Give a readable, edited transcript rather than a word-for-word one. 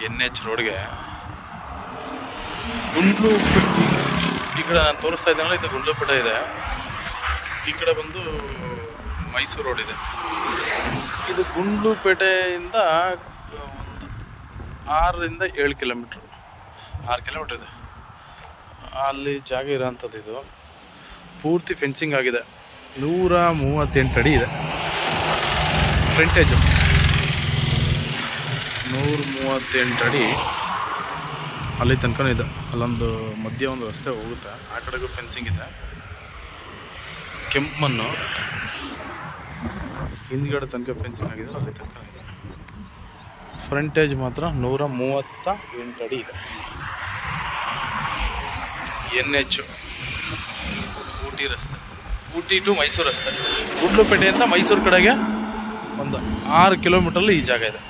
NH ರೋಡ್ಗೆ ಗುಂಡ್ಲುಪೇಟೆ. ಈ ಕಡೆ ನಾನು ತೋರಿಸ್ತಾ ಇದ್ದೀನಲ್ಲ, ಇದು ಗುಂಡ್ಲುಪೇಟೆ ಇದೆ. ಈ ಕಡೆ ಬಂದು ಮೈಸೂರು ರೋಡ್ ಇದೆ. ಇದು ಗುಂಡ್ಲುಪೇಟೆಯಿಂದ ಒಂದು 6ರಿಂದ 7 ಕಿಲೋಮೀಟ್ರು, 6 ಕಿಲೋಮೀಟ್ರ್ ಇದೆ. ಅಲ್ಲಿ ಜಾಗ ಇರೋಂಥದ್ದು. ಇದು ಪೂರ್ತಿ ಫೆನ್ಸಿಂಗ್ ಆಗಿದೆ. 138 ಅಡಿ ಇದೆ ಫ್ರಂಟೇಜು. 138 ಅಡಿ ಅಲ್ಲಿ ತನಕ ಇದೆ. ಅಲ್ಲೊಂದು ಮಧ್ಯೆ ಒಂದು ರಸ್ತೆ ಹೋಗುತ್ತೆ, ಆ ಕಡೆಗೂ ಫೆನ್ಸಿಂಗ್ ಇದೆ. ಕೆಂಪು ಮಣ್ಣು ಹಿಂದ್ಗಡೆ ತನಕ ಫೆನ್ಸಿಂಗ್ ಆಗಿದೆ, ಅಲ್ಲಿ ತನಕ ಇದೆ. ಫ್ರಂಟೇಜ್ ಮಾತ್ರ 138 ಅಡಿ ಇದೆ. NH ಊಟಿ ರಸ್ತೆ, ಊಟಿ ಟು ಮೈಸೂರು ರಸ್ತೆ. ಗುಂಡ್ಲುಪೇಟೆಯಿಂದ ಮೈಸೂರು ಕಡೆಗೆ ಒಂದು 6 ಕಿಲೋಮೀಟ್ರಲ್ಲಿ ಈ ಜಾಗ ಇದೆ.